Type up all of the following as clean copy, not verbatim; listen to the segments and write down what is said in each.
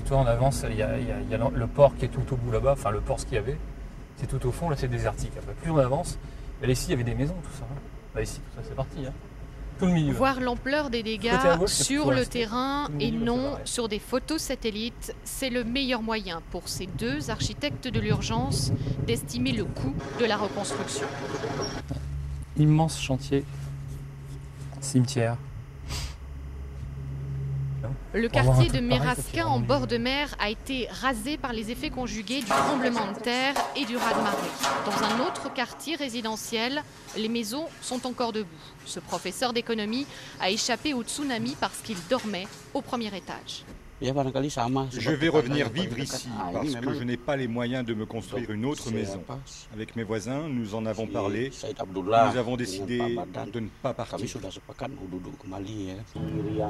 Toi, on avance, il y a le port qui est tout au bout là-bas, enfin le port ce qu'il y avait, c'est tout au fond, là c'est désertique. Après, plus on avance, là ici il y avait des maisons, tout ça. Hein. Là ici, tout ça c'est parti. Hein. Tout le milieu. Voir l'ampleur des dégâts gauche, sur le terrain le et milieu, non c'est pareil. sur des photos satellites, c'est le meilleur moyen pour ces deux architectes de l'urgence d'estimer le coût de la reconstruction. Immense chantier, cimetière. Le Pour avoir quartier un de truc pareil, Meraska, faut qu'il y ait en vraiment bord de mer, a été rasé par les effets conjugués du tremblement de terre et du raz-de-marée. Dans un autre quartier résidentiel, les maisons sont encore debout. Ce professeur d'économie a échappé au tsunami parce qu'il dormait au premier étage. Je vais revenir vivre ici parce que je n'ai pas les moyens de me construire une autre maison. Avec mes voisins, nous en avons parlé. Nous avons décidé de ne pas partir.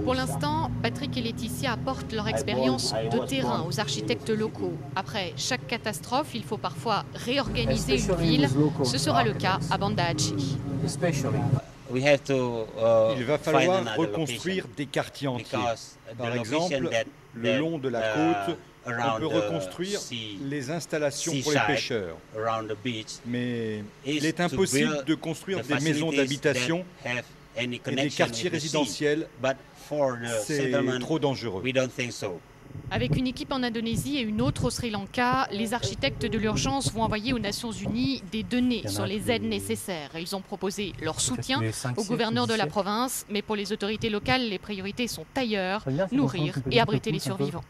Pour l'instant, Patrick et Laetitia apportent leur expérience de terrain aux architectes locaux. Après chaque catastrophe, il faut parfois réorganiser une ville. Ce sera le cas à Banda Aceh. Il va falloir reconstruire des quartiers entiers. Par exemple, le long de la côte, on peut reconstruire les installations pour les pêcheurs. Mais il est impossible de construire des maisons d'habitation et des quartiers résidentiels. C'est trop dangereux. Avec une équipe en Indonésie et une autre au Sri Lanka, les architectes de l'urgence vont envoyer aux Nations Unies des données sur les aides nécessaires. Ils ont proposé leur soutien au gouverneur de la province, mais pour les autorités locales, les priorités sont ailleurs, nourrir et abriter les survivants.